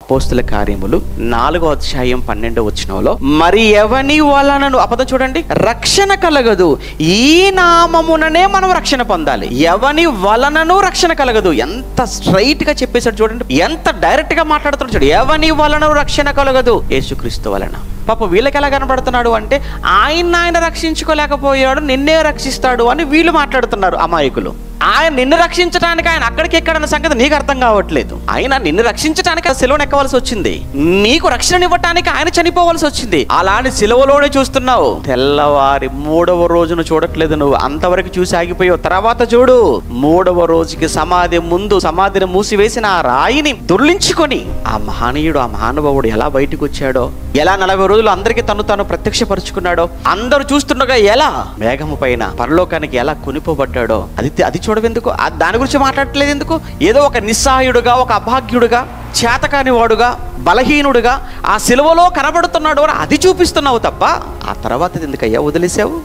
అపోస్తుల కార్యములు 4వ అధ్యాయం 12వ వచనంలో, మరి ఎవని వలనను, అపదం చూడండి, రక్షణ కలగదు, ఈ నామముననే మనం రక్షణ పొందాలి. ఎవని వలనను రక్షణ కలగదు. ఎంత స్ట్రైట్ గా చెప్పేశాడు చూడండి, ఎంత డైరెక్ట్ గా మాట్లాడుతున్నాడు చూడు. ఎవని వలన రక్షణ కలగదు, యేసుక్రీస్తు వలన. పాప వీళ్ళకి ఎలా కనబడుతున్నాడు అంటే, ఆయన రక్షించుకోలేకపోయాడు, నిన్నే రక్షిస్తాడు అని వీళ్ళు మాట్లాడుతున్నారు అమాయకులు. ఆయన నిన్ను రక్షించడానికి ఆయన అక్కడికి ఎక్కడన్న సంగతి నీకు అర్థం కావట్లేదు. ఆయన నిన్ను రక్షించడానికి సిలువను ఎక్కవలసి వచ్చింది, నీకు రక్షణనివ్వటానికి ఆయన చనిపోవలసి వచ్చింది. అలాంటి సిలువలోనే చూస్తున్నావు. తెల్లవారి 3వ రోజును చూడట్లేదు నువ్వు, అంతవరకు చూసి ఆగిపోయావు. తర్వాత చూడు, 3వ రోజుకి సమాధి ముందు సమాధిని మూసివేసిన ఆ రాయిని దొర్లించుకొని ఆ మహనీయుడు, ఆ మహానుభావుడు ఎలా బయటకు వచ్చాడో, ఎలా 40 రోజులు అందరికీ తను ప్రత్యక్షపరుచుకున్నాడో, అందరూ చూస్తుండగా ఎలా మేఘము పైన పరలోకానికి ఎలా కొనిపోబడ్డాడో, అది చూడవెందుకు? దాని గురించి మాట్లాడట్లేదు ఎందుకు? ఏదో ఒక నిస్సహాయుడుగా, ఒక అభాగ్యుడుగా, చేతకాని వాడుగా, బలహీనుడుగా ఆ సిలువలో కనబడుతున్నాడు అని అది చూపిస్తున్నావు తప్ప, ఆ తర్వాత ఎందుకయ్యా వదిలేసావు?